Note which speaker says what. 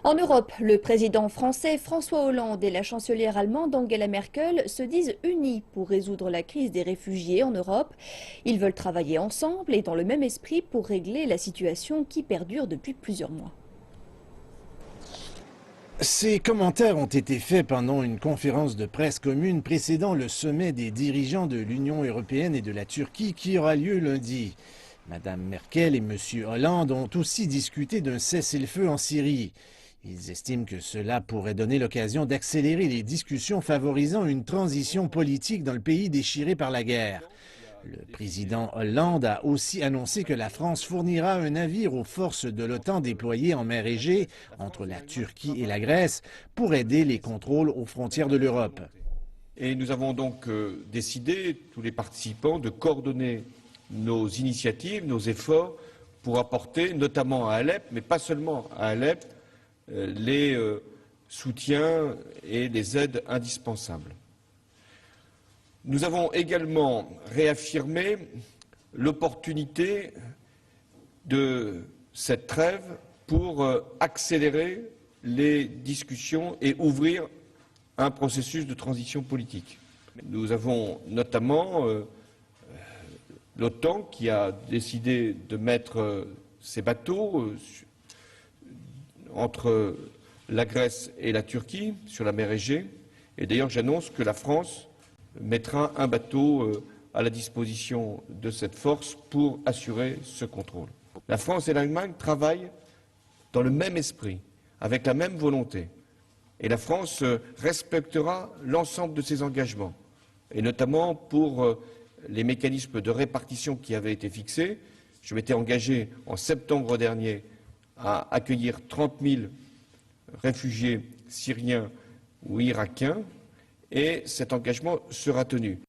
Speaker 1: En Europe, le président français François Hollande et la chancelière allemande Angela Merkel se disent unis pour résoudre la crise des réfugiés en Europe. Ils veulent travailler ensemble et dans le même esprit pour régler la situation qui perdure depuis plusieurs mois.
Speaker 2: Ces commentaires ont été faits pendant une conférence de presse commune précédant le sommet des dirigeants de l'Union européenne et de la Turquie qui aura lieu lundi. Madame Merkel et Monsieur Hollande ont aussi discuté d'un cessez-le-feu en Syrie. Ils estiment que cela pourrait donner l'occasion d'accélérer les discussions favorisant une transition politique dans le pays déchiré par la guerre. Le président Hollande a aussi annoncé que la France fournira un navire aux forces de l'OTAN déployées en mer Égée, entre la Turquie et la Grèce, pour aider les contrôles aux frontières de l'Europe.
Speaker 3: Et nous avons donc décidé, tous les participants, de coordonner nos initiatives, nos efforts, pour apporter, notamment à Alep, mais pas seulement à Alep, les soutiens et les aides indispensables. Nous avons également réaffirmé l'opportunité de cette trêve pour accélérer les discussions et ouvrir un processus de transition politique. Nous avons notamment l'OTAN qui a décidé de mettre ses bateaux entre la Grèce et la Turquie sur la mer Égée. Et d'ailleurs, j'annonce que la France mettra un bateau à la disposition de cette force pour assurer ce contrôle. La France et l'Allemagne travaillent dans le même esprit, avec la même volonté. Et la France respectera l'ensemble de ses engagements, et notamment pour les mécanismes de répartition qui avaient été fixés. Je m'étais engagé en septembre dernier à accueillir 30 000 réfugiés syriens ou irakiens, et cet engagement sera tenu.